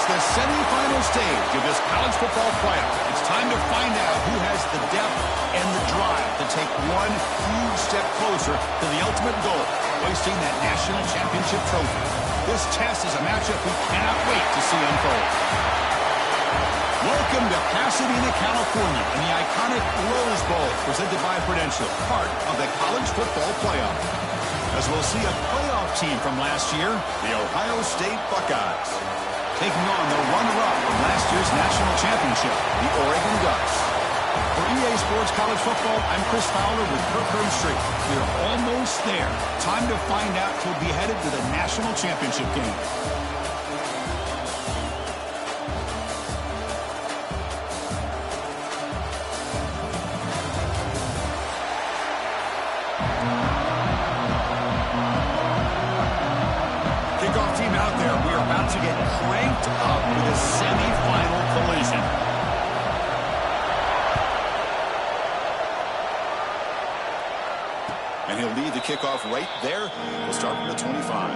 the semifinal stage of this college football playoff. It's time to find out who has the depth and the drive to take one huge step closer to the ultimate goal, hoisting that national championship trophy. This test is a matchup we cannot wait to see unfold. Welcome to Pasadena, California, in the iconic Rose Bowl, presented by Prudential, part of the college football playoff. As we'll see a playoff team from last year, the Ohio State Buckeyes, taking on the runner-up from last year's national championship, the Oregon Ducks. For EA Sports College Football, I'm Chris Fowler with Kirk Herbstreit. We're almost there. Time to find out who'll be headed to the national championship game. Kickoff team out there. We are about to get cranked up with a semifinal collision. And he'll lead the kickoff right there. We'll start from the 25.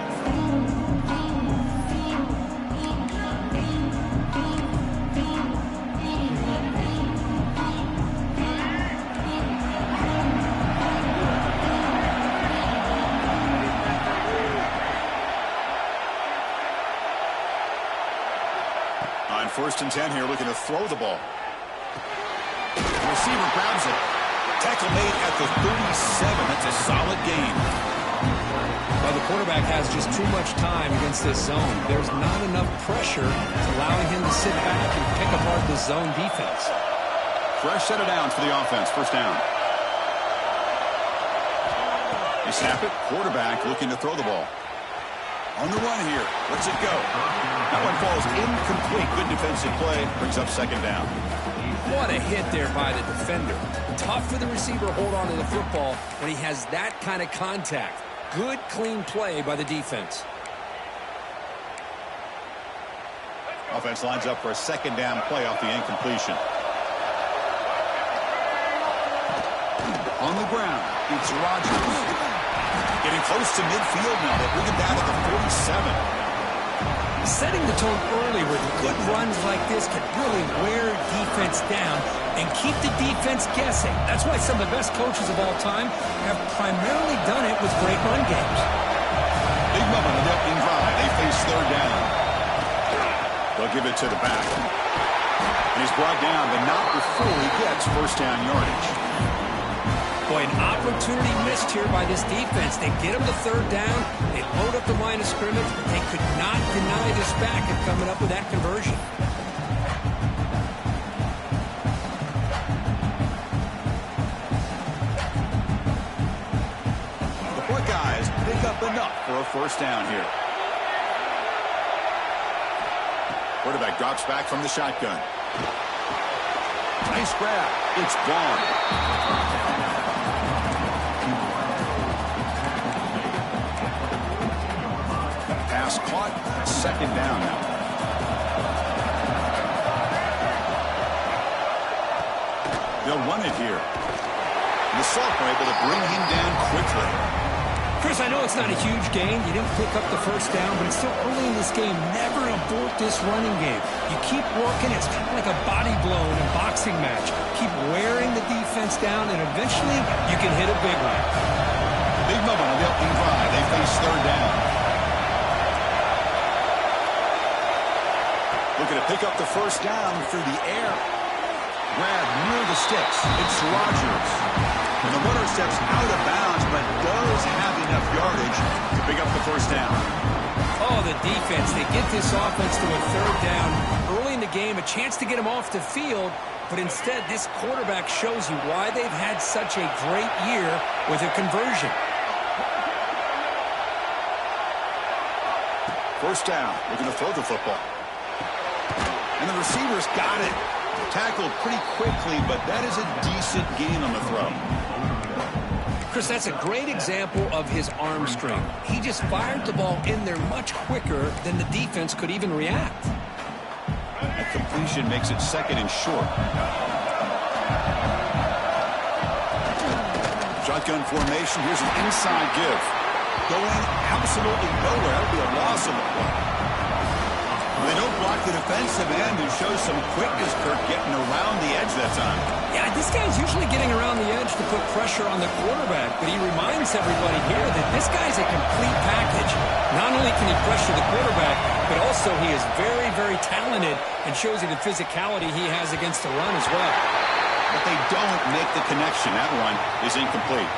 On 1st and 10 here, looking to throw the ball. The receiver grabs it. Tackle made at the 37. That's a solid gain. Well, the quarterback has just too much time against this zone. There's not enough pressure allowing him to sit back and pick apart the zone defense. Fresh set of downs for the offense. First down. They snap it. Quarterback looking to throw the ball. On the run here. Let's it go. That one falls incomplete. Good defensive play. Brings up second down. What a hit there by the defender. Tough for the receiver to hold on to the football when he has that kind of contact. Good, clean play by the defense. Offense lines up for a second down play off the incompletion. On the ground, it's Rodgers. Getting close to midfield now. They bring him down at the 47. Setting the tone early with good runs like this can really wear defense down and keep the defense guessing. That's why some of the best coaches of all time have primarily done it with great run games. Big moment on the opening drive. They face third down. They'll give it to the back. And he's brought down, but not before he gets first down yardage. Boy, an opportunity missed here by this defense. They get him to third down. They load up the line of scrimmage. They could not deny this back of coming up with that conversion. The Buckeyes pick up enough for a first down here. Quarterback drops back from the shotgun. Nice grab. It's gone. Pass caught. Second down now. They'll run it here. The Sophomore able to bring him down quickly. Chris, I know it's not a huge gain. You didn't pick up the first down, but it's still early in this game. Never abort this running game. You keep working. It's kind of like a body blow in a boxing match. Keep wearing the defense down, and eventually you can hit a big one. Big moment on the opening drive. They face third down. Looking to pick up the first down through the air. Grab near the sticks. It's Rodgers. And the runner steps out of bounds, but does have enough yardage to pick up the first down. Oh, the defense. They get this offense to a third down. Early in the game, a chance to get him off the field, but instead this quarterback shows you why they've had such a great year with a conversion. First down. Looking to throw the football. And the receiver's got it. Tackled pretty quickly, but that is a decent gain on the throw. Chris, that's a great example of his arm strength. He just fired the ball in there much quicker than the defense could even react. That completion makes it second and short. Shotgun formation. Here's an inside give. Going absolutely nowhere. That'll be a loss of the play. They don't block the defensive end and show some quickness, Kirk, getting around the edge that time. Yeah, this guy's usually getting around the edge to put pressure on the quarterback, but he reminds everybody here that this guy's a complete package. Not only can he pressure the quarterback, but also he is very, very talented and shows you the physicality he has against the run as well. But they don't make the connection. That one is incomplete.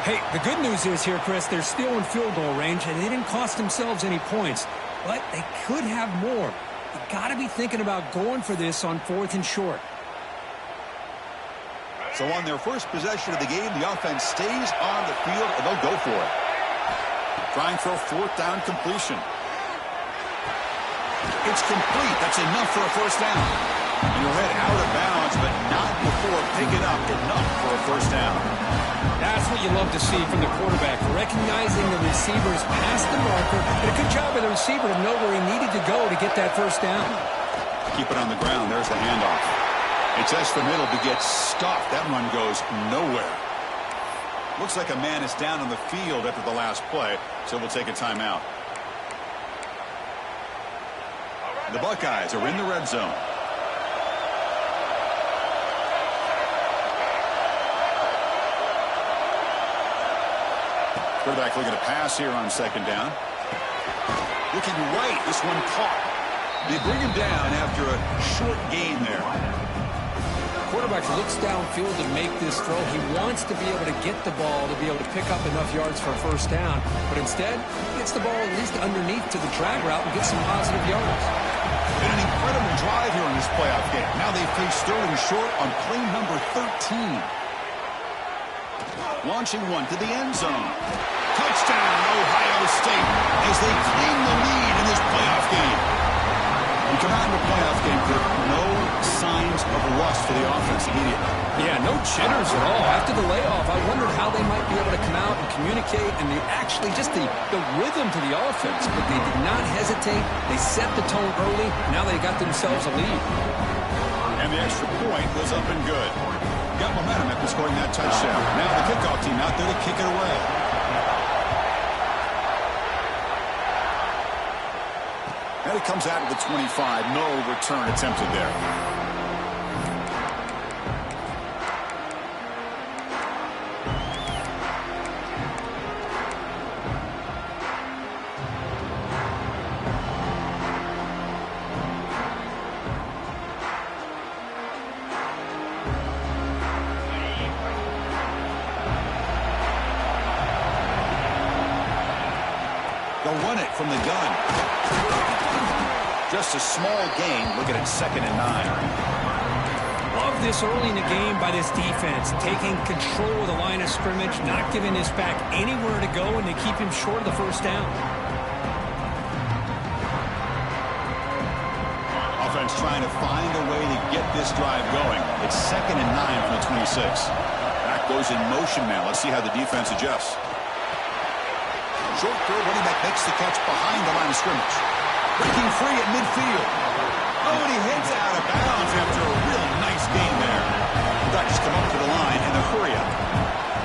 Hey, the good news is here, Chris, they're still in field goal range, and they didn't cost themselves any points. But they could have more. You got to be thinking about going for this on 4th and short. So on their first possession of the game, the offense stays on the field, and they'll go for it. Trying for a 4th down completion. It's complete. That's enough for a first down. And you'll head out of bounds, but not before picking up enough for a first down. That's what you love to see from the quarterback, recognizing the receivers past the marker. Did a good job of the receiver to know where he needed to go to get that first down. Keep it on the ground. There's the handoff. It's S for middle to get stopped. That run goes nowhere. Looks like a man is down on the field after the last play, so we'll take a timeout. The Buckeyes are in the red zone. Quarterback looking to pass here on 2nd down. Looking right. This one caught. They bring him down after a short gain there. Quarterback looks downfield to make this throw. He wants to be able to get the ball to be able to pick up enough yards for a first down. But instead, he gets the ball at least underneath to the drag route and gets some positive yards. Been an incredible drive here in this playoff game. Now they face 3rd and short on play number 13. Launching one to the end zone. Touchdown, Ohio State, as they claim the lead in this playoff game. You come out in the playoff game, Kirk, no signs of rust for the offense immediately. Yeah, no jitters at all. After the layoff, I wondered how they might be able to come out and communicate and just the rhythm to the offense. But they did not hesitate. They set the tone early. Now they got themselves a lead. And the extra point was up and good. Got momentum after scoring that touchdown. Now the kickoff team out there to kick it away. And it comes out of the 25. No return attempted there. They'll run it from the gun. Just a small gain. Looking at 2nd and 9. Love this early in the game by this defense. Taking control of the line of scrimmage, not giving this back anywhere to go, and they keep him short of the first down. Offense trying to find a way to get this drive going. It's 2nd and 9 from the 26. Back goes in motion now. Let's see how the defense adjusts. Short throw, running back makes the catch behind the line of scrimmage. Breaking free at midfield. Oh, and he heads out of bounds after a real nice gain there. Thought just come up to the line and a hurry up.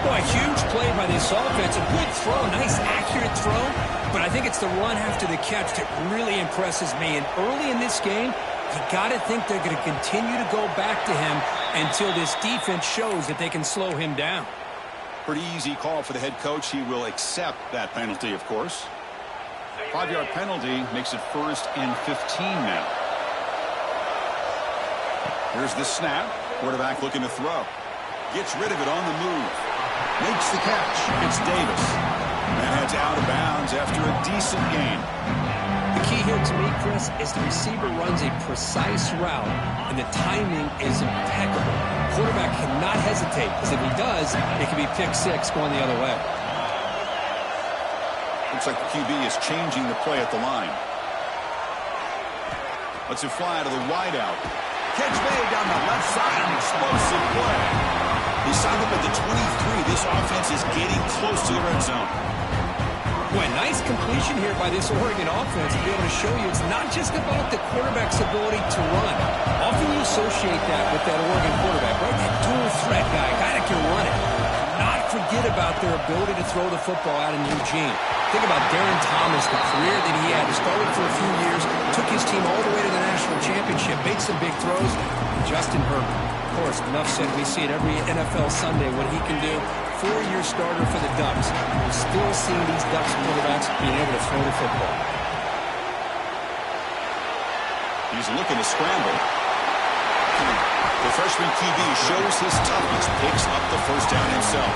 Boy, a huge play by this offense. A good throw, nice accurate throw. But I think it's the run after the catch that really impresses me. And early in this game, you got to think they're going to continue to go back to him until this defense shows that they can slow him down. Pretty easy call for the head coach. He will accept that penalty, of course. 5-yard penalty makes it 1st and 15 now. Here's the snap. Quarterback looking to throw. Gets rid of it on the move. Makes the catch. It's Davis. And heads out of bounds after a decent gain. The key here to me, Chris, is the receiver runs a precise route, and the timing is impeccable. Quarterback cannot hesitate, because if he does, it could be pick 6 going the other way. Looks like the QB is changing the play at the line. Lets it fly to the wideout. Catch made down the left side. An explosive play. He signed up at the 23. This offense is getting close to the red zone. Boy, nice completion here by this Oregon offense to be able to show you it's not just about the quarterback's ability to run. Often you associate that with that Oregon quarterback, right? That dual threat guy that can run it. Not forget about their ability to throw the football out in Eugene. Think about Darren Thomas, the career that he had. He started for a few years, took his team all the way to the national championship, made some big throws. And Justin Herbert, of course, enough said. We see it every NFL Sunday what he can do. 4-year starter for the Ducks. We're still seeing these Ducks quarterbacks being able to throw the football. He's looking to scramble. The freshman QB shows his toughness, picks up the first down himself.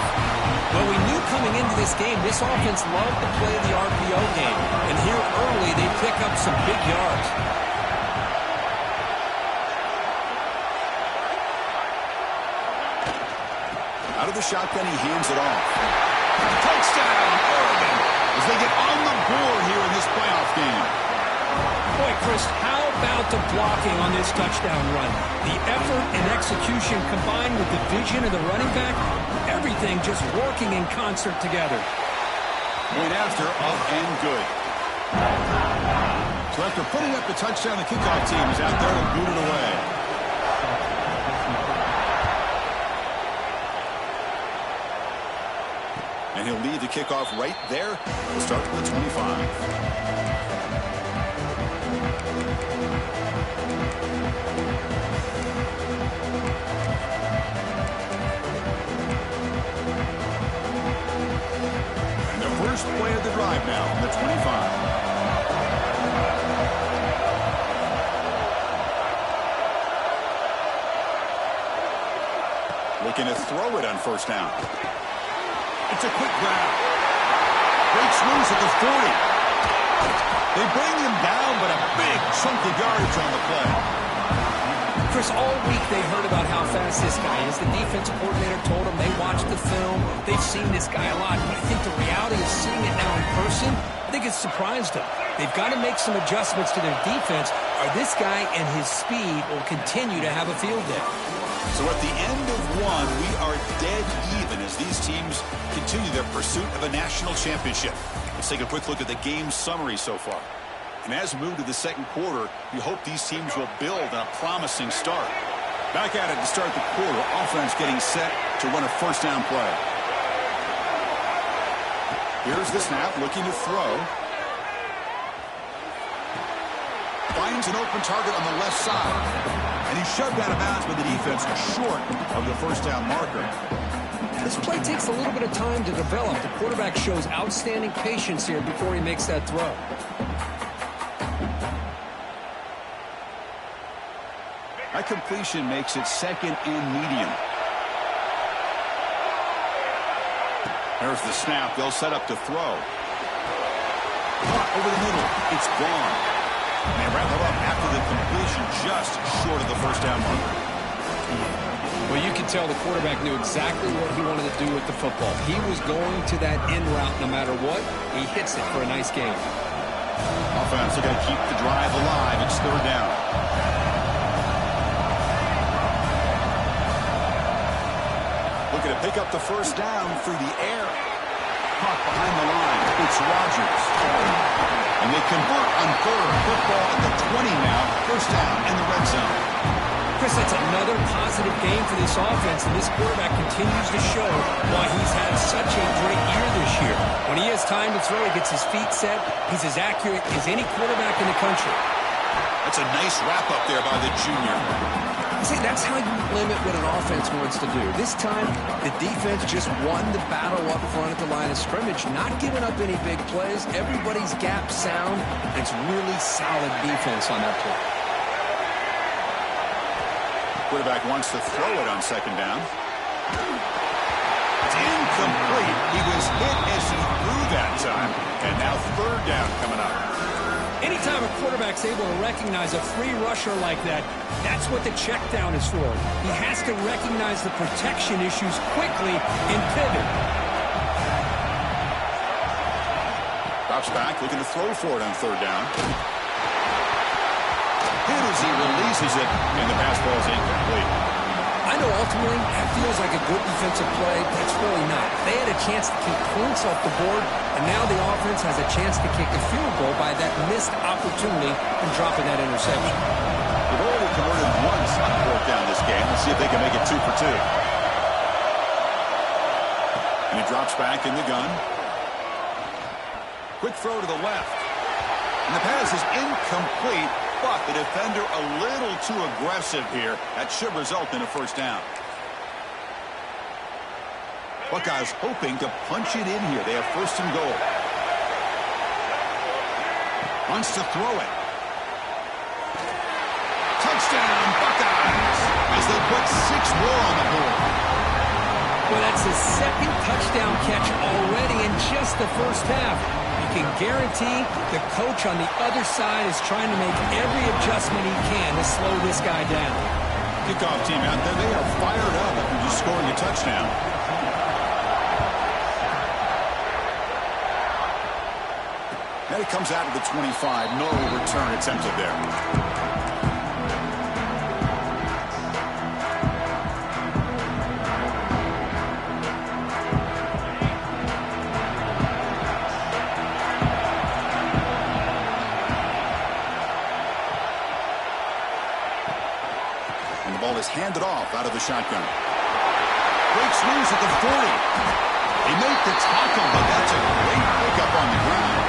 Well, we knew coming into this game, this offense loved to play the RPO game. And here early, they pick up some big yards. Out of the shotgun, he hands it off. Touchdown, Oregon, as they get on the board here in this playoff game. Boy, Chris, how about the blocking on this touchdown run? The effort and execution combined with the vision of the running back, everything just working in concert together. Point after, up and good. So after putting up the touchdown, the kickoff team is out there and boot it away. And he'll lead the kickoff right there. We'll start with the 25. First play of the drive now on the 25. Looking to throw it on first down. It's a quick grab. Breaks loose at the 40. They bring him down, but a big chunk of yardage on the play. Chris, all week they heard about how fast this guy is. The defensive coordinator told them they watched the film. They've seen this guy a lot. But I think the reality of seeing it now in person, I think it's surprised them. They've got to make some adjustments to their defense, or this guy and his speed will continue to have a field day. So at the end of one, we are dead even as these teams continue their pursuit of a national championship. Let's take a quick look at the game summary so far. And as we move to the second quarter, we hope these teams will build on a promising start. Back at it to start the quarter, offense getting set to run a first down play. Here's the snap, looking to throw. Finds an open target on the left side. And he's shoved out of bounds by the defense short of the first down marker. This play takes a little bit of time to develop. The quarterback shows outstanding patience here before he makes that throw. That completion makes it second and medium. There's the snap. They'll set up to throw. Caught over the middle. It's gone. And they wrap it up after the completion just short of the first down marker. Well, you can tell the quarterback knew exactly what he wanted to do with the football. He was going to that in route no matter what. He hits it for a nice game. Offense, they're going to keep the drive alive. It's third down. Looking to pick up the first down through the air. Caught behind the line. It's Rodgers. And they convert on third. Football at the 20 now. First down in the red zone. Chris, that's another positive game for this offense, and this quarterback continues to show why he's had such a great year this year. When he has time to throw, he gets his feet set. He's as accurate as any quarterback in the country. That's a nice wrap-up there by the junior. See, that's how you limit what an offense wants to do. This time, the defense just won the battle up front at the line of scrimmage, not giving up any big plays. Everybody's gap sound. It's really solid defense on that play. Quarterback wants to throw it on second down. It's incomplete. He was hit as he threw that time. And now third down coming up. Anytime a quarterback's able to recognize a free rusher like that, that's what the check down is for. He has to recognize the protection issues quickly and pivot. Drops back, looking to throw for it on third down. Hit as he releases it, and the pass ball is incomplete. I know ultimately that feels like a good defensive play, but it's really not. They had a chance to keep points off the board, and now the offense has a chance to kick a field goal by that missed opportunity from dropping that interception. They've already converted once on fourth down this game. Let's see if they can make it 2 for 2. And he drops back in the gun. Quick throw to the left. And the pass is incomplete, but the defender a little too aggressive here. That should result in a first down. Buckeyes hoping to punch it in here. They have first and goal. Wants to throw it. Touchdown, Buckeyes, as they put 6 more on the board. Well, that's his second touchdown catch already in just the first half. You can guarantee the coach on the other side is trying to make every adjustment he can to slow this guy down. Kickoff team out there, they are fired up after just scoring a touchdown. And it comes out of the 25. No return attempted there. And the ball is handed off out of the shotgun. Breaks loose at the 40. They make the tackle, but that's a great pickup on the ground.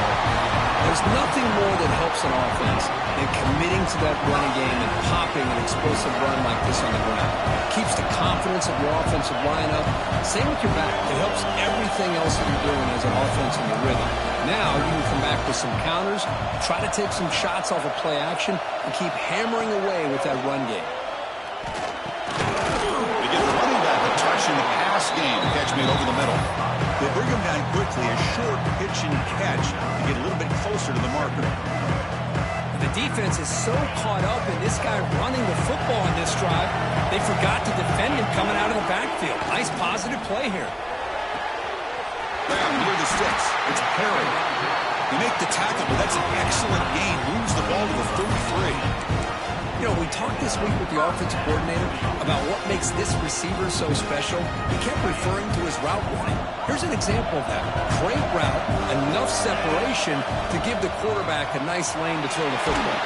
There's nothing more that helps an offense than committing to that running game and popping an explosive run like this on the ground. It keeps the confidence of your offensive line up. Same with your back. It helps everything else that you're doing as an offense in the rhythm. Now you can come back with some counters, try to take some shots off of play action, and keep hammering away with that run game. They give the running back a touch in the pass game. Catch made over the middle. They bring him down quickly, a short pitch and catch to get a little bit closer to the marker. The defense is so caught up in this guy running the football on this drive, they forgot to defend him coming out of the backfield. Nice positive play here. Graham near the sticks. It's Perry. They make the tackle, but that's an excellent gain. Moves the ball to the 33. You know, we talked this week with the offensive coordinator about what makes this receiver so special. He kept referring to his route running. Here's an example of that. Great route, enough separation to give the quarterback a nice lane to throw the football.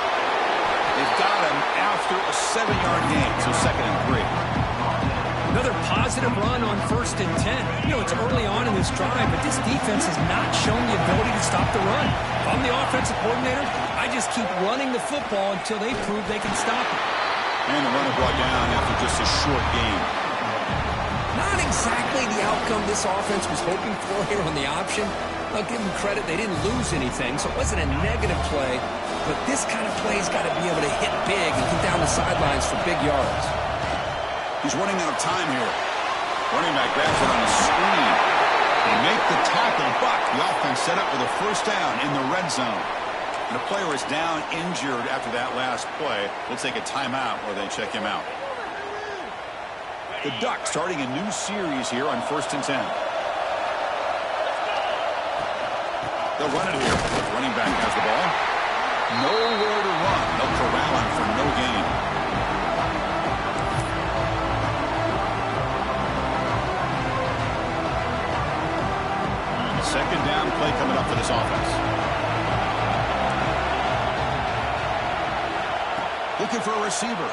They've got him after a 7-yard gain, so 2nd and 3. Another positive run on 1st and 10. You know, it's early on in this drive, but this defense has not shown the ability to stop the run. If I'm the offensive coordinator, I just keep running the football until they prove they can stop it. And the runner brought down after just a short gain. Not exactly the outcome this offense was hoping for here on the option. I'll give them credit, they didn't lose anything, so it wasn't a negative play. But this kind of play's got to be able to hit big and get down the sidelines for big yards. He's running out of time here. Running back grabs it on a screen. They make the tackle, but the offense set up with a first down in the red zone. And the player is down injured after that last play. We'll take a timeout where they check him out. The Ducks starting a new series here on 1st and 10. They'll run it here. The running back has the ball. Nowhere to run. They'll corral him for no gain. Second down play coming up for this offense. Looking for a receiver.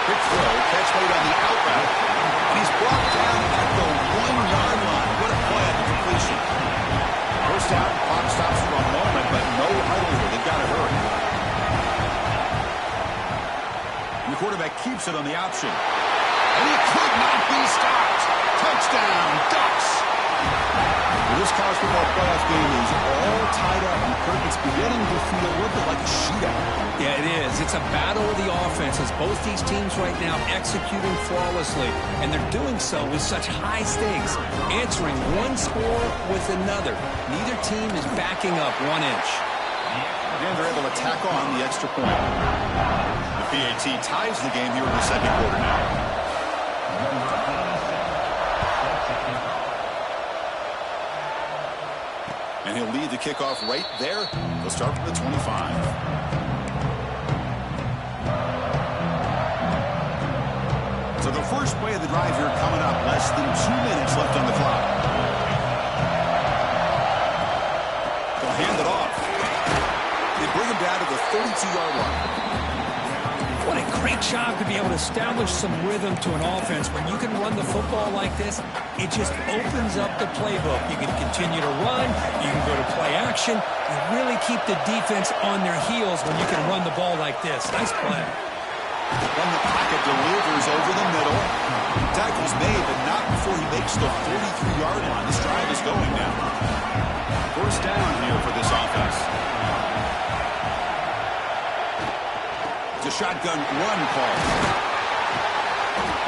Quick throw, catch made on the out route. And he's brought down at the 1-yard line. What a play at the completion. First out, clock stops for a moment, but no huddle here. They've got to hurry. And the quarterback keeps it on the option. And he could not be stopped. Touchdown, Ducks. Well, this college football playoff game is all tied up. And Kirk, it's beginning to feel a little bit like a shootout. Yeah, it is. It's a battle of the offenses. Both these teams right now executing flawlessly, and they're doing so with such high stakes, answering one score with another. Neither team is backing up 1 inch. And they're able to tack on the extra point. The PAT ties the game here in the second quarter now. And he'll lead the kickoff right there. He'll start from the 25. So the first play of the drive here coming up. Less than 2 minutes left on the clock. They'll hand it off. They bring him down to the 32-yard line. What a Great job to be able to establish some rhythm to an offense. When you can run the football like this, it just opens up the playbook. You can continue to run. You can go to play action. You really keep the defense on their heels when you can run the ball like this. Nice play. From the pocket, delivers over the middle. Tackle's made, but not before he makes the 43-yard line. This drive is going now. First down here for this offense. It's a shotgun run call.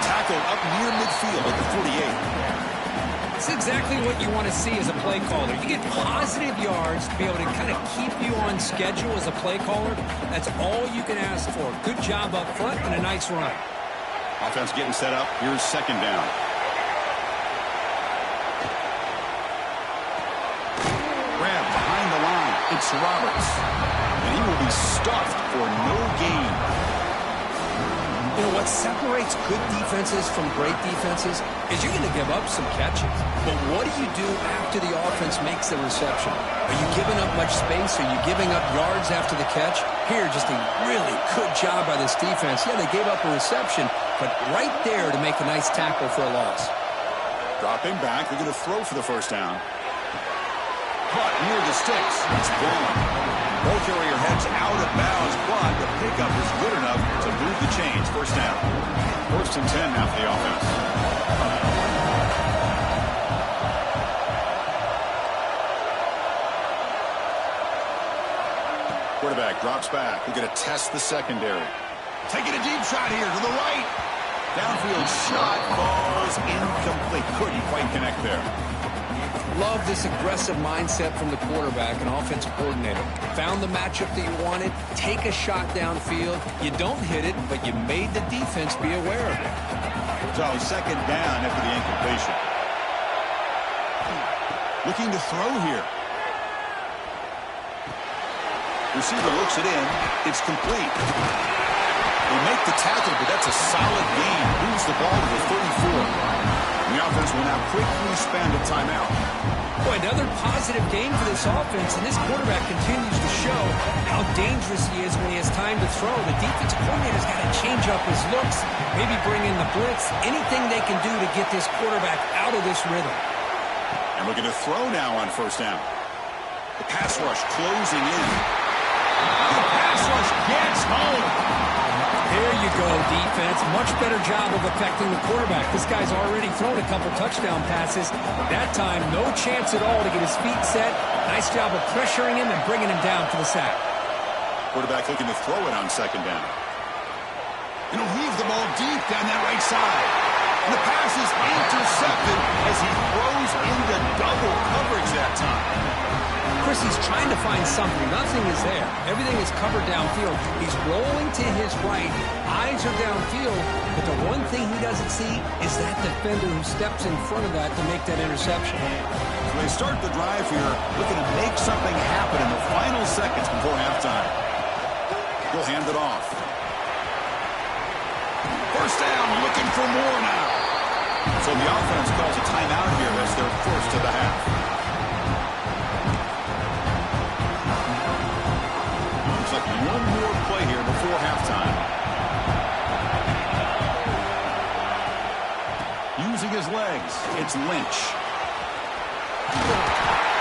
Tackle up near midfield at the 48. It's exactly what you want to see as a play caller. You get positive yards to be able to kind of keep you on schedule as a play caller. That's all you can ask for. Good job up front and a nice run. Offense getting set up. Here's second down. Grab behind the line. It's Roberts. And he will be stuffed for no gain. You know, what separates good defenses from great defenses is you're going to give up some catches. But what do you do after the offense makes the reception? Are you giving up much space? Are you giving up yards after the catch? Here, just a really good job by this defense. Yeah, they gave up a reception, but right there to make a nice tackle for a loss. Dropping back. They're going to throw for the first down. Caught near the sticks. It's gone. Ball carrier heads out of bounds, but the pickup is good enough to move the chains. First down. First and 10 now for the offense. Quarterback drops back. We're going to test the secondary. Taking a deep shot here to the right. Downfield shot falls incomplete. Couldn't quite connect there. Love this aggressive mindset from the quarterback and offensive coordinator. Found the matchup that you wanted, take a shot downfield. You don't hit it, but you made the defense be aware of it. So second down after the incompletion. Looking to throw here. Receiver looks it in. It's complete. They make the tackle, but that's a solid gain. Moves the ball to the 34. The offense will now quickly spend a timeout. Boy, another positive game for this offense, and this quarterback continues to show how dangerous he is when he has time to throw. The defensive coordinator's got to change up his looks, maybe bring in the blitz, anything they can do to get this quarterback out of this rhythm. And looking to throw now on first down. The pass rush closing in. The pass rush gets home. There you go, defense. Much better job of affecting the quarterback. This guy's already thrown a couple touchdown passes. That time, no chance at all to get his feet set. Nice job of pressuring him and bringing him down for the sack. Quarterback looking to throw it on second down. And he'll heave the ball deep down that right side. And the pass is intercepted as he throws into double coverage that time. Chris, he's trying to find something. Nothing is there. Everything is covered downfield. He's rolling to his right. Eyes are downfield. But the one thing he doesn't see is that defender who steps in front of that to make that interception. So they start the drive here, looking to make something happen in the final seconds before halftime. He'll hand it off. First down, looking for more now. So the offense calls a timeout here as their first of the half. One more play here before halftime. Using his legs, it's Lynch.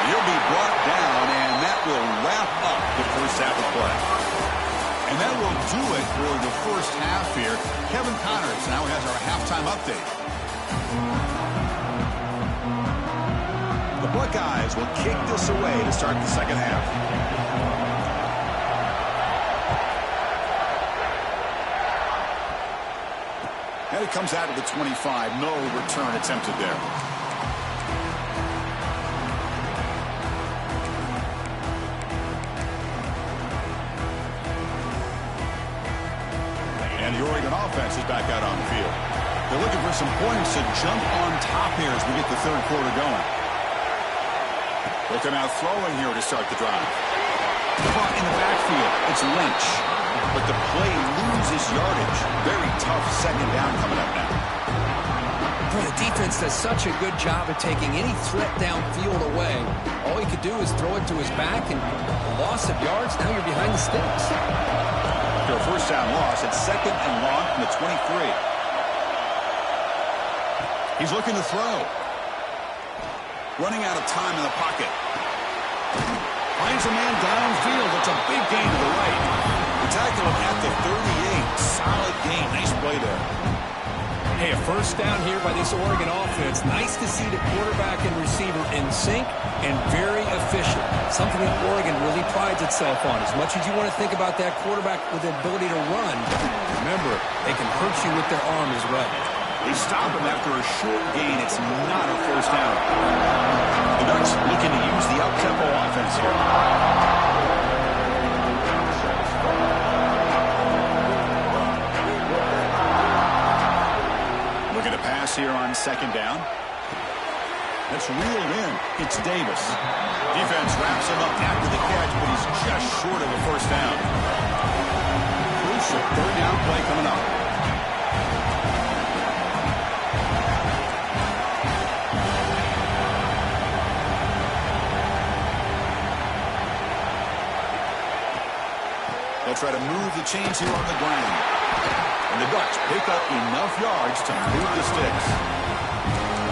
He'll be brought down, and that will wrap up the first half of play. And that will do it for the first half here. Kevin Connors now has our halftime update. The Buckeyes will kick this away to start the second half. And it comes out of the 25. No return attempted there. And the Oregon offense is back out on the field. They're looking for some points to jump on top here as we get the third quarter going. They'll come out throwing here to start the drive. Caught in the backfield. It's Lynch. But the play loses yardage. Very tough second down coming up now. Boy, the defense does such a good job of taking any threat downfield away. All he could do is throw it to his back, and loss of yards, now you're behind the sticks. after a first down loss. It's 2nd and long from the 23. He's looking to throw. Running out of time in the pocket. Finds a man downfield. It's a big gain to the right. The tackle at the 38. Solid gain. Nice play there. Hey, a first down here by this Oregon offense. Nice to see the quarterback and receiver in sync and very efficient. Something that Oregon really prides itself on. As much as you want to think about that quarterback with the ability to run, remember, they can hurt you with their arm as well. They stop him after a short gain. It's not a first down. The Ducks looking to use the up-tempo offense here. Looking to pass here on 2nd down. That's reeled in. It's Davis. Defense wraps him up after the catch, but he's just short of a first down. Crucial 3rd down play coming up. They'll try to move the chains here on the ground. And the Ducks pick up enough yards to move the sticks.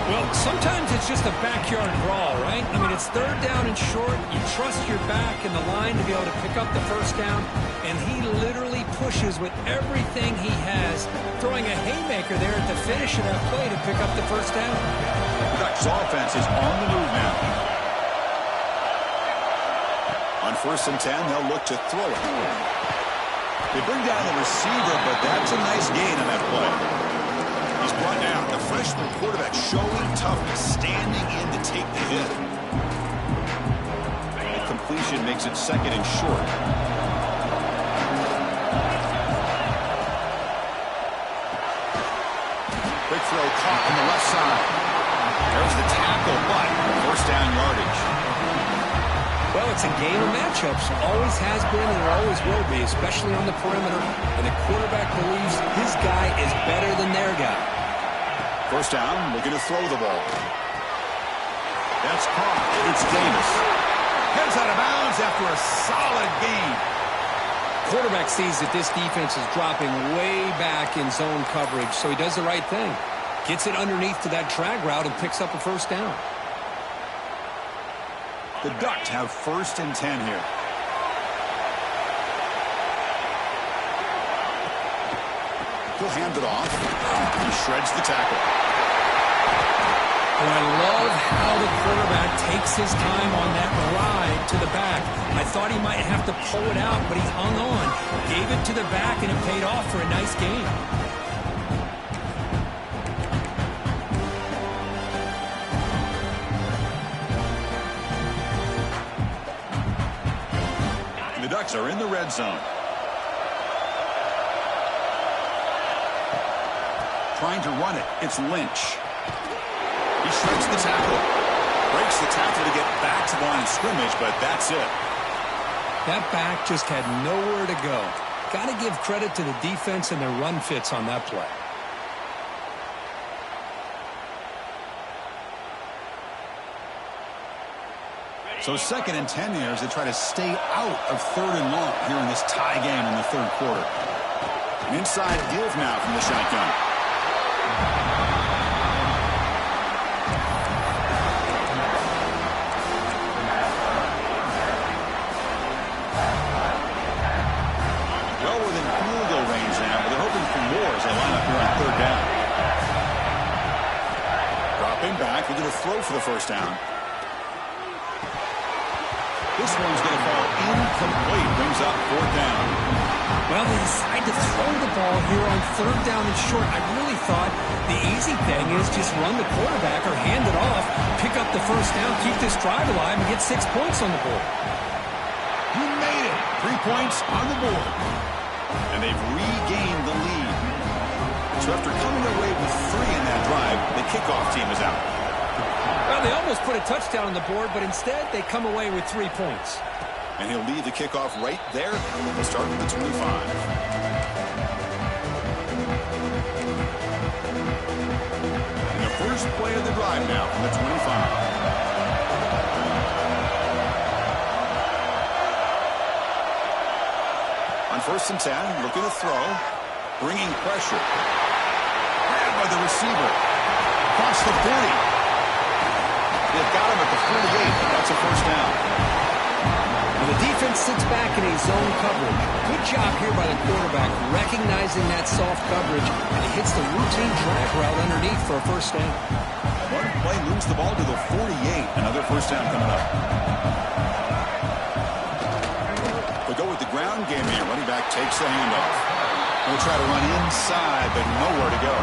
Well, sometimes it's just a backyard brawl, right? I mean, it's 3rd down and short. You trust your back and the line to be able to pick up the first down. And he literally pushes with everything he has, throwing a haymaker there at the finish of that play to pick up the first down. The Ducks offense is on the move now. On 1st and 10, they'll look to throw it. They bring down the receiver, but that's a nice gain on that play. He's brought down. The freshman quarterback showing toughness, standing in to take the hit. The completion makes it 2nd and short. Quick throw caught on the left side. There's the tackle, but first down yardage. Well, it's a game of matchups. Always has been and always will be, especially on the perimeter. And the quarterback believes his guy is better than their guy. First down, looking to throw the ball. That's caught. It's Davis. Heads out of bounds after a solid gain. Quarterback sees that this defense is dropping way back in zone coverage, so he does the right thing. Gets it underneath to that drag route and picks up a first down. The Ducks have 1st and 10 here. He'll hand it off. He shreds the tackle. And I love how the quarterback takes his time on that ride to the back. I thought he might have to pull it out, but he hung on. Gave it to the back, and it paid off for a nice gain. The Ducks are in the red zone. Trying to run it. It's Lynch. He shreds the tackle. Breaks the tackle to get back to the line of scrimmage, but that's it. That back just had nowhere to go. Got to give credit to the defense and their run fits on that play. So 2nd and 10 here as they try to stay out of 3rd and long here in this tie game in the 3rd quarter. An inside give now from the shotgun. Well within field goal range now, but they're hoping for more as they line up here on 3rd down. Dropping back, they're going to throw for the first down. This one's going to fall incomplete. Brings up 4th down. Well, they decide to throw the ball here on 3rd down and short. I really thought the easy thing is just run the quarterback or hand it off, pick up the first down, keep this drive alive, and get 6 points on the board. You made it. 3 points on the board. And they've regained the lead. So after coming away with 3 in that drive, the kickoff team is out. Well, they almost put a touchdown on the board, but instead they come away with 3 points. And he'll lead the kickoff right there. They'll start with the 25. And the first play of the drive now from the 25. On first and 10, looking to throw. Bringing pressure. Grabbed by the receiver. Across the 40. They've got him at the 48. That's a first down. Well, the defense sits back in a zone coverage. Good job here by the quarterback, recognizing that soft coverage, and he hits the routine drag route underneath for a first down. One play moves the ball to the 48. Another first down coming up. They go with the ground game here. Running back takes the handoff. He'll try to run inside, but nowhere to go.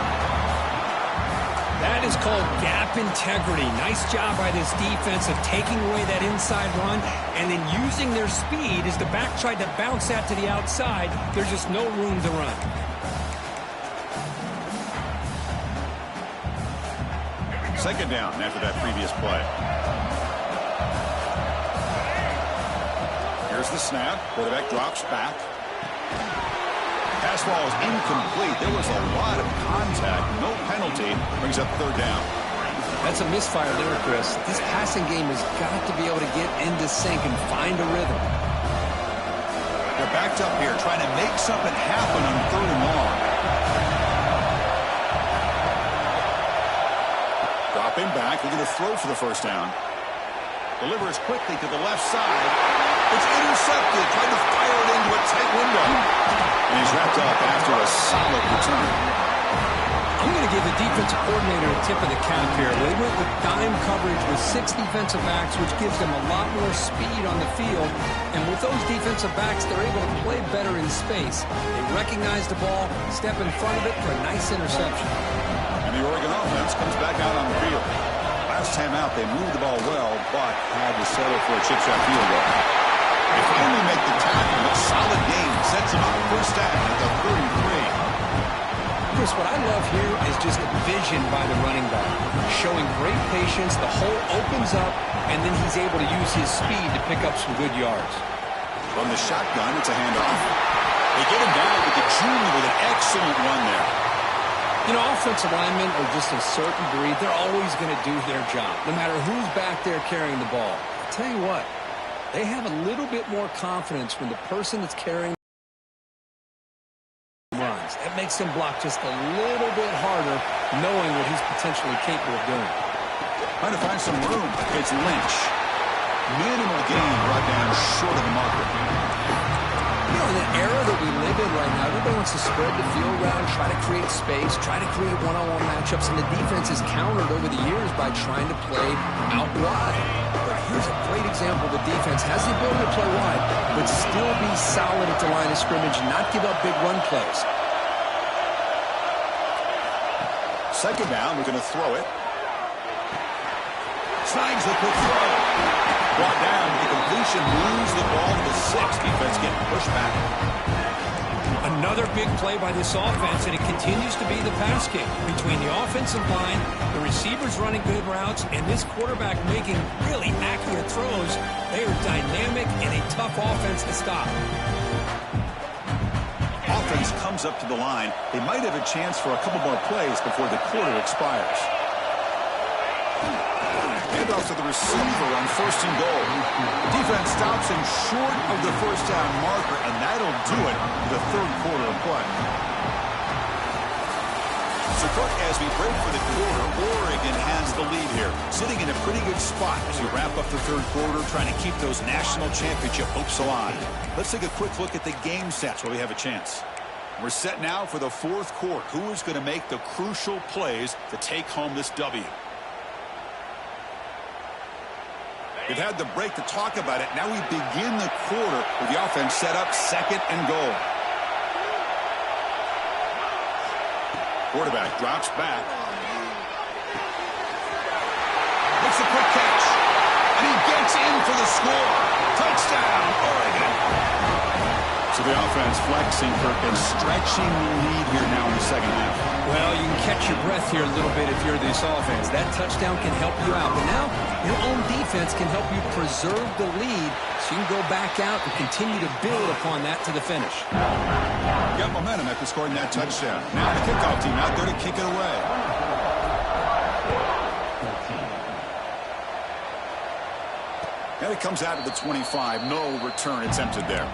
That is called gap integrity. Nice job by this defense of taking away that inside run and then using their speed as the back tried to bounce that to the outside. There's just no room to run. Second down after that previous play. Here's the snap. Quarterback drops back. Pass ball is incomplete. There was a lot of contact. No penalty. Brings up third down. That's a misfire there, Chris. This passing game has got to be able to get into sync and find a rhythm. They're backed up here trying to make something happen on third and long. Dropping back. They're going to throw for the first down. Delivers quickly to the left side. It's intercepted. Trying to fire it into a tight window. And he's wrapped up after a solid return. I'm going to give the defensive coordinator a tip of the cap here. They went with dime coverage with 6 defensive backs, which gives them a lot more speed on the field. And with those defensive backs, they're able to play better in space. They recognize the ball, step in front of it for a nice interception. And the Oregon offense comes back out on the field. Last time out, they moved the ball well, but had to settle for a chip shot field goal. They finally make the tackle. A solid game sets them up first down at the 33. Chris, what I love here is just the vision by the running back. Showing great patience, the hole opens up, and then he's able to use his speed to pick up some good yards. From the shotgun, it's a handoff. They get him down with the junior with an excellent run there. You know, offensive linemen are just a certain breed. They're always going to do their job, no matter who's back there carrying the ball. I'll tell you what, they have a little bit more confidence when the person that's carrying runs. That makes them block just a little bit harder, knowing what he's potentially capable of doing. Trying to find some room. It's Lynch. Minimal gain brought down short of the marker. You know, in the era that we live in right now, everybody wants to spread the field around, try to create space, try to create one-on-one matchups, and the defense is countered over the years by trying to play out wide. But here's a great example. The defense has the ability to play wide, but still be solid at the line of scrimmage and not give up big run plays. Second down, we're going to throw it. Snags the quick throw. Brought down with the completion, moves the ball to the 6. Defense getting pushed back. Another big play by this offense, and it continues to be the pass game between the offensive line, the receivers running good routes, and this quarterback making really accurate throws. They are dynamic and a tough offense to stop. Offense comes up to the line. They might have a chance for a couple more plays before the quarter expires. Handoff to the receiver on first and goal. The defense stops him short of the first down marker, and that'll do it for the third quarter of play. So, Cook, as we break for the quarter, Oregon has the lead here, sitting in a pretty good spot as we wrap up the third quarter, trying to keep those national championship hopes alive. Let's take a quick look at the game stats while we have a chance. We're set now for the fourth quarter. Who is going to make the crucial plays to take home this W? We've had the break to talk about it. Now we begin the quarter with the offense set up second and goal. Quarterback drops back. Makes a quick catch. And he gets in for the score. Touchdown, Oregon. So the offense flexing, Kirk, and stretching the lead here now in the second half. Well, you can catch your breath here a little bit if you're this offense. That touchdown can help you out. But now your own defense can help you preserve the lead so you can go back out and continue to build upon that to the finish. Got momentum after scoring that touchdown. Now the kickoff team out there to kick it away. And it comes out of the 25. No return attempted there.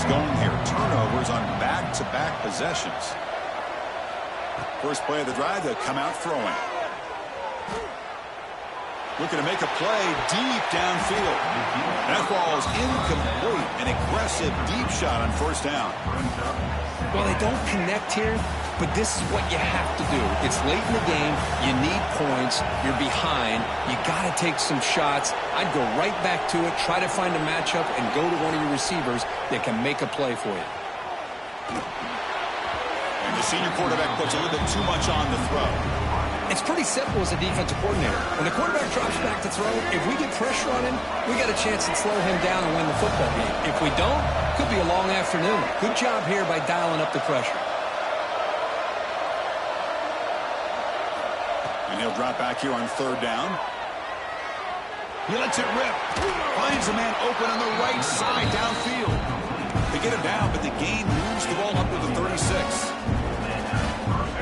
going here. Turnovers on back-to-back possessions. First play of the drive, they'll come out throwing. Looking to make a play deep downfield. That ball is incomplete. An aggressive deep shot on first down. Well, they don't connect here, but this is what you have to do. It's late in the game. You need points. You're behind. You got to take some shots. I'd go right back to it, try to find a matchup, and go to one of your receivers that can make a play for you. And the senior quarterback puts a little bit too much on the throw. It's pretty simple as a defensive coordinator. When the quarterback drops back to throw, if we get pressure on him, we got a chance to slow him down and win the football game. If we don't, could be a long afternoon. Good job here by dialing up the pressure. And he'll drop back here on third down. He lets it rip. Finds a man open on the right side downfield. They get him down, but the gain moves the ball up to the 36.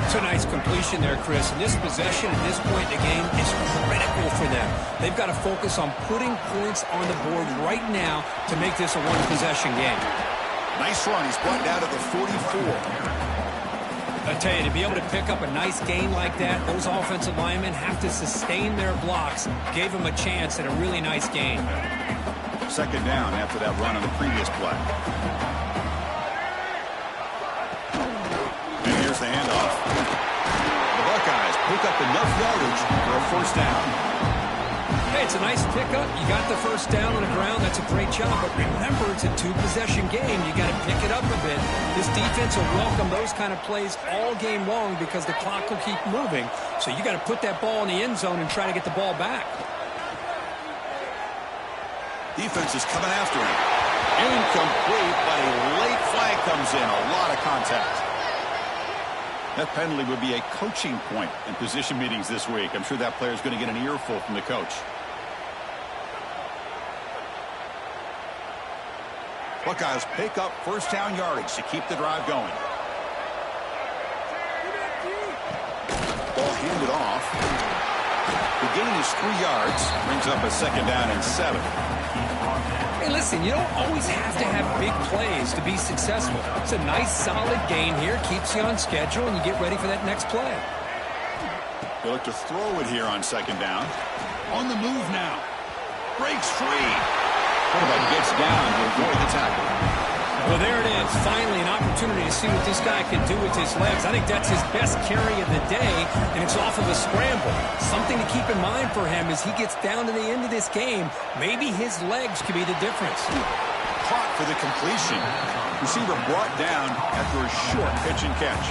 It's a nice completion there, Chris. And this possession at this point in the game is critical for them. They've got to focus on putting points on the board right now to make this a one-possession game. Nice run. He's brought down to the 44. I tell you, to be able to pick up a nice gain like that, those offensive linemen have to sustain their blocks. Gave them a chance at a really nice gain. Second down after that run on the previous play. And here's the handoff. The Buckeyes pick up enough yardage for a first down. Hey, it's a nice pickup. You got the first down on the ground. That's a great job. But remember, it's a two-possession game. You got to pick it up a bit. This defense will welcome those kind of plays all game long because the clock will keep moving. So you got to put that ball in the end zone and try to get the ball back. Defense is coming after him. Incomplete, but a late flag comes in. A lot of contact. That penalty would be a coaching point in position meetings this week. I'm sure that player is going to get an earful from the coach. Buckeyes pick up first down yardage to keep the drive going. Ball handed off. The gain is 3 yards. Brings up a second down and 7. Hey, listen, you don't always have to have big plays to be successful. It's a nice, solid gain here. Keeps you on schedule, and you get ready for that next play. They look to throw it here on second down. On the move now. Breaks free. Quarterback gets down to avoid the tackle. Well, there it is. Finally, an opportunity to see what this guy can do with his legs. I think that's his best carry of the day, and it's off of a scramble. Something to keep in mind for him as he gets down to the end of this game. Maybe his legs could be the difference. Caught for the completion. Receiver brought down after a short pitch and catch.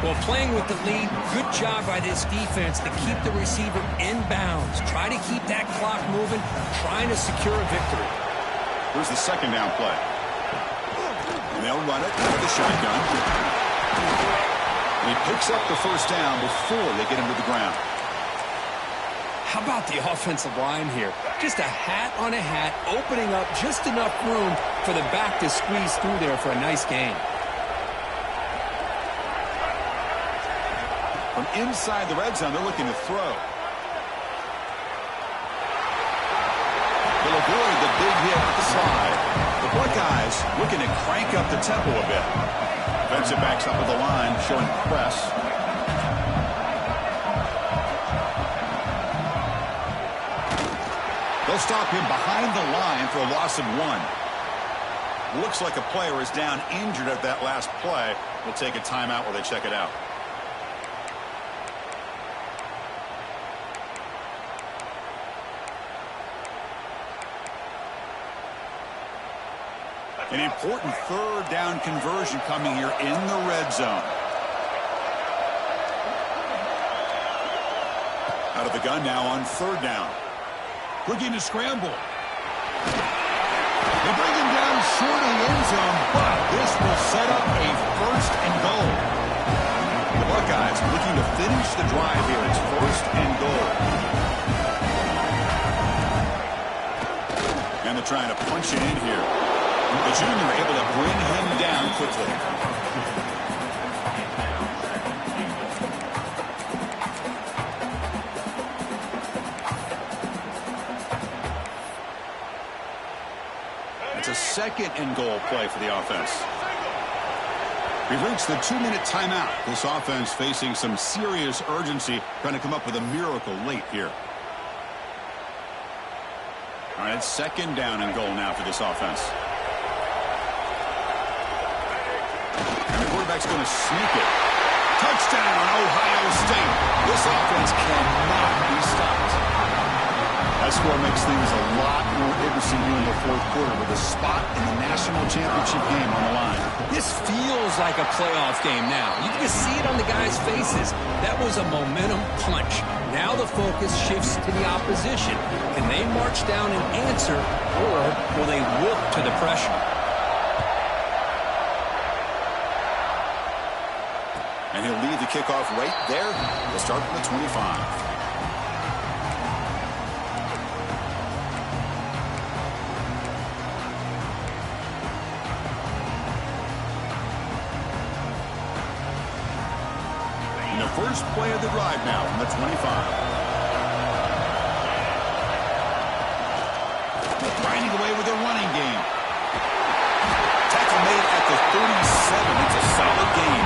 Well, playing with the lead, good job by this defense to keep the receiver in bounds. Try to keep that clock moving, trying to secure a victory. Here's the second down play. And they'll run it with the shotgun. And he picks up the first down before they get him to the ground. How about the offensive line here? Just a hat on a hat, opening up just enough room for the back to squeeze through there for a nice gain. From inside the red zone, they're looking to throw. They'll avoid the big hit at the slide. The Buckeyes looking to crank up the tempo a bit. Defensive backs up with the line, showing press. They'll stop him behind the line for a loss of 1. Looks like a player is down injured at that last play. We'll take a timeout while they check it out. An important third down conversion coming here in the red zone. Out of the gun now on third down. Looking to scramble. They bring him down short of the end zone, but this will set up a first and goal. The Buckeyes looking to finish the drive here. It's first and goal. And they're trying to punch it in here. The junior able to bring him down quickly. That's a second and goal play for the offense. We've reached the 2-minute timeout. This offense facing some serious urgency, trying to come up with a miracle late here. All right, it's second down and goal now for this offense. And the quarterback's going to sneak it. Touchdown, Ohio State. This offense cannot be stopped. That score makes things a lot more interesting here in the fourth quarter with a spot in the national championship game on the line. This feels like a playoff game now. You can see it on the guys' faces. That was a momentum punch. Now the focus shifts to the opposition. Can they march down and answer, or will they wilt to the pressure? And he'll lead the kickoff right there. We'll start from the 25. First play of the drive now from the 25. Grinding away with a running game. Tackle made at the 37. It's a solid game.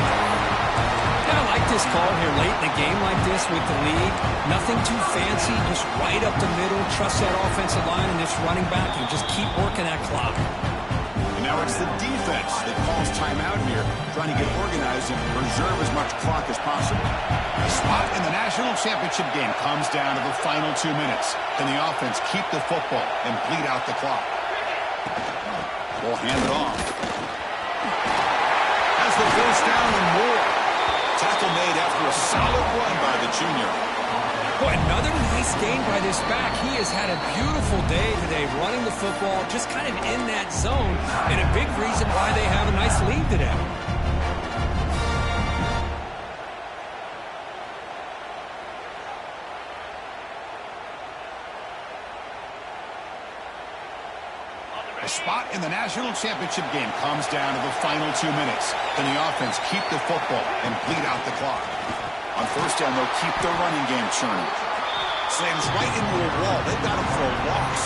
I like this call here late in the game like this with the lead. Nothing too fancy, just right up the middle. Trust that offensive line and this running back and just keep working that clock. Now it's the defense that calls timeout here, trying to get organized and preserve as much clock as possible. The spot in the national championship game comes down to the final 2 minutes. Can the offense keep the football and bleed out the clock? We'll hand it off. Has the first down and more. Tackle made after a solid run by the junior. Boy, another nice gain by this back. He has had a beautiful day today running the football, just kind of in that zone, and a big reason why they have a nice lead today. A spot in the national championship game comes down to the final 2 minutes. Can the offense keep the football and bleed out the clock? On first down, they'll keep their running game churning. Slams right into a wall. They've got him for a loss.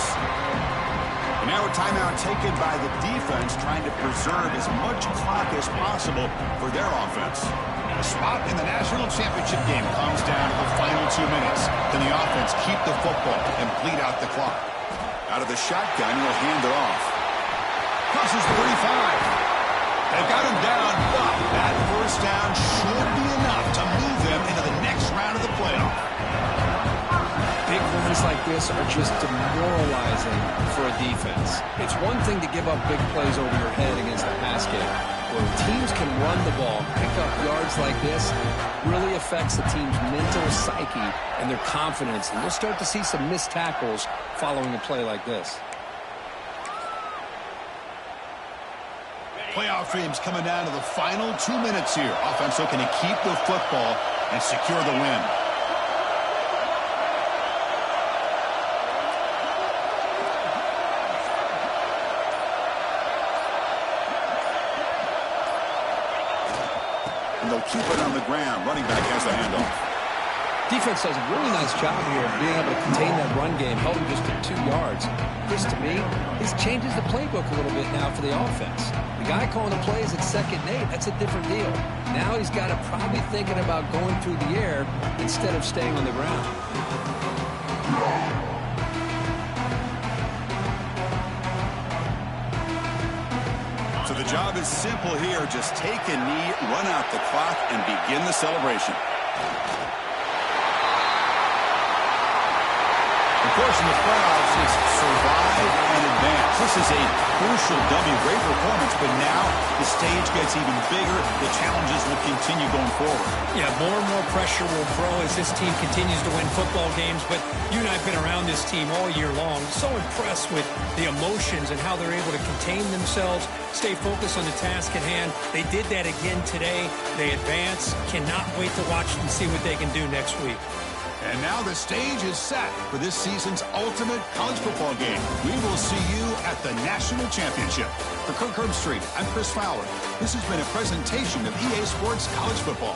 And now a timeout taken by the defense, trying to preserve as much clock as possible for their offense. A spot in the national championship game comes down to the final 2 minutes. Can the offense keep the football and bleed out the clock? Out of the shotgun, he'll hand it off. Crosses 35. They've got him down, but that first down should be enough to move them into the next round of the playoff. Big runs like this are just demoralizing for a defense. It's one thing to give up big plays over your head against the pass game. Where teams can run the ball, pick up yards like this, really affects the team's mental psyche and their confidence. And you'll start to see some missed tackles following a play like this. Playoff games coming down to the final 2 minutes here. Offense looking to keep the football and secure the win. And they'll keep it on the ground. Running back has the handoff. Defense does a really nice job here of being able to contain that run game, held him just to 2 yards. This, to me, this changes the playbook a little bit now for the offense. The guy calling the plays at 2nd and 8, that's a different deal. Now he's got to probably thinking about going through the air instead of staying on the ground. So the job is simple here. Just take a knee, run out the clock, and begin the celebration. Of course, in the playoffs, it's survive and advance. This is a crucial W. Great performance, but now the stage gets even bigger. The challenges will continue going forward. Yeah, more and more pressure will grow as this team continues to win football games. But you and I have been around this team all year long. So impressed with the emotions and how they're able to contain themselves, stay focused on the task at hand. They did that again today. They advance. Cannot wait to watch and see what they can do next week. And now the stage is set for this season's ultimate college football game. We will see you at the National Championship. For Kirk Herbstreit, I'm Chris Fowler. This has been a presentation of EA Sports College Football.